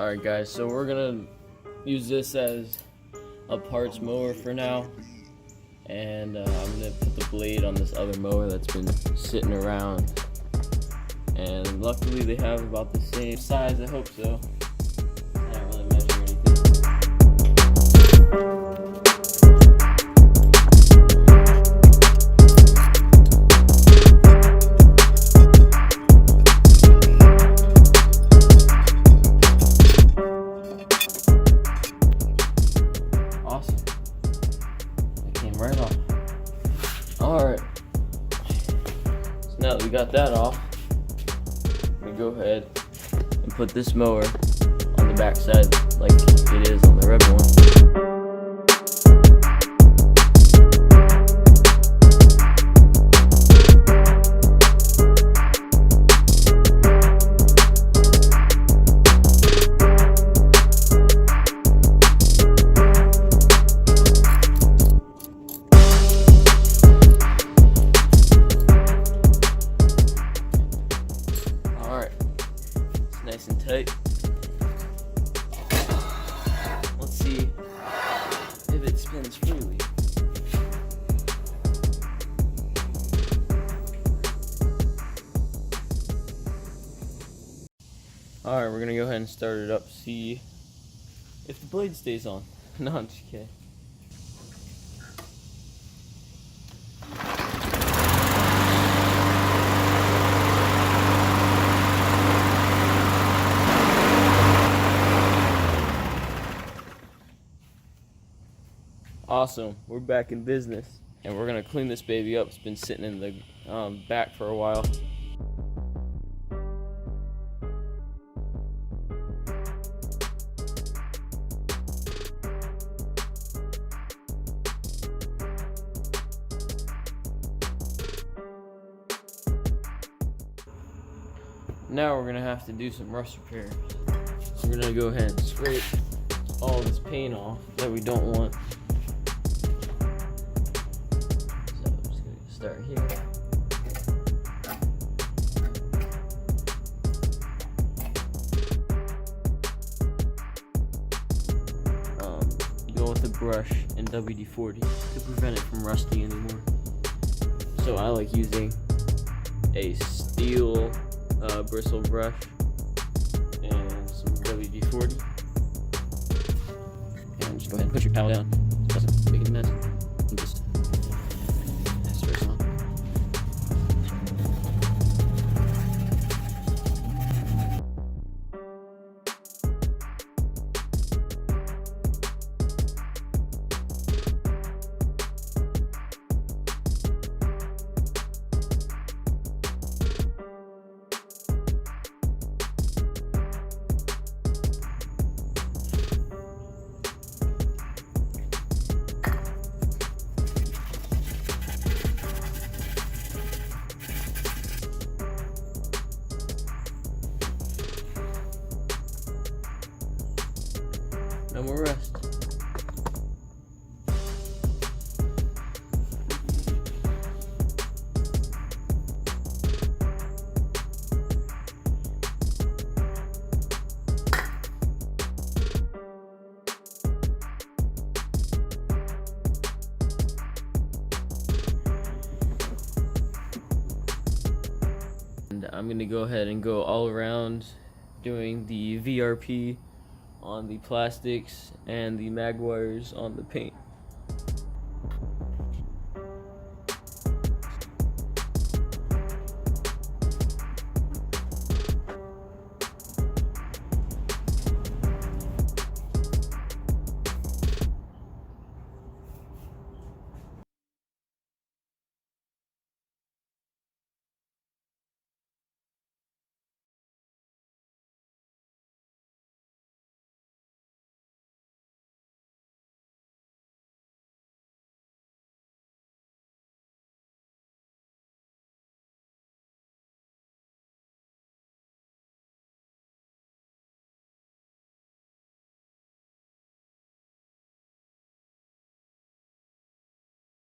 Alright guys, so we're gonna use this as a parts mower for now, and I'm gonna put the blade on this other mower that's been sitting around, and luckily they have about the same size. I hope so. I don't really measure anything. Awesome. It came right off. Alright. So now that we got that off, I'm gonna go ahead and put this mower on the back side like it is on the red one. Nice and tight. Let's see if it spins freely. Alright, we're gonna go ahead and start it up, see if the blade stays on. No, I'm just kidding. Awesome, we're back in business, and we're gonna clean this baby up. It's been sitting in the back for a while. Now we're gonna have to do some rust repairs. So we're gonna go ahead and scrape all this paint off that we don't want. Start here. Go with a brush and WD-40 to prevent it from rusting anymore. So I like using a steel bristle brush and some WD-40. And just go ahead and put your towel down. It doesn't make a mess. And just no more rust. And I'm gonna go ahead and go all around doing the VRP on the plastics and the mag wires on the paint.